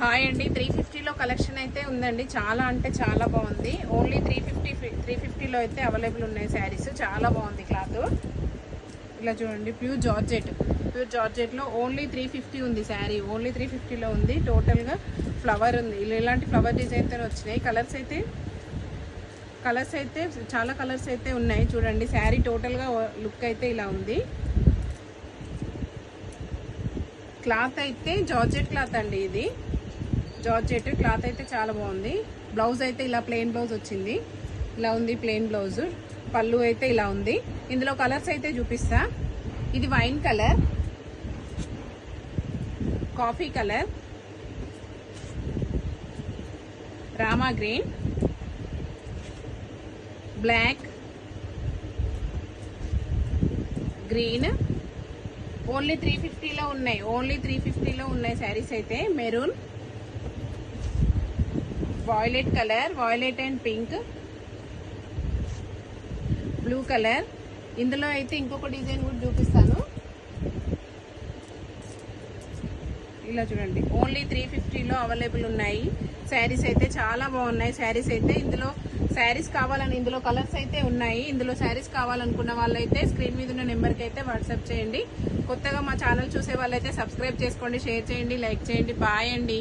Hi అండి 350లో collection అయితే ఉందండి. చాలా అంటే చాలా బాగుంది. ఓన్లీ 350లో అయితే అవైలబుల్ ఉన్నాయి శారీస్. చాలా బాగుంది క్లాత్. ఇలా చూడండి, ప్యూర్ జార్జెట్లో ఓన్లీ 350 ఉంది శారీ. ఓన్లీ 350లో ఉంది. టోటల్గా ఫ్లవర్ ఉంది. ఇలాంటి ఫ్లవర్ డిజైన్తో వచ్చినాయి. కలర్స్ అయితే చాలా కలర్స్ అయితే ఉన్నాయి. చూడండి, శారీ టోటల్గా లుక్ అయితే ఇలా ఉంది. క్లాత్ అయితే జార్జెట్ క్లాత్ అండి. ఇది జార్జెట్ క్లాత్ అయితే చాలా బాగుంది. బ్లౌజ్ అయితే ఇలా ప్లెయిన్ బ్లౌజ్ వచ్చింది. ఇలా ఉంది ప్లెయిన్ బ్లౌజ్. పళ్ళు అయితే ఇలా ఉంది. ఇందులో కలర్స్ అయితే చూపిస్తా. ఇది wine colour, coffee colour, rama green, black, green. Only 350లో ఉన్నాయి. ఓన్లీ 350లో ఉన్నాయి శారీస్ అయితే. Maroon, violet colour, violet and pink, blue colour. ఇందులో అయితే ఇంకొక డిజైన్ కూడా చూపిస్తాను. ఇలా చూడండి, ఓన్లీ 350లో అవైలబుల్ ఉన్నాయి శారీస్ అయితే. చాలా బాగున్నాయి శారీస్ అయితే. ఇందులో శారీస్ కావాలని, ఇందులో కలర్స్ అయితే ఉన్నాయి. ఇందులో శారీస్ కావాలనుకున్న వాళ్ళైతే స్క్రీన్ మీద ఉన్న నెంబర్కి అయితే వాట్సాప్ చేయండి. కొత్తగా మా ఛానల్ చూసే వాళ్ళైతే సబ్స్క్రైబ్ చేసుకోండి, షేర్ చేయండి, లైక్ చేయండి. బాయ్ అండి.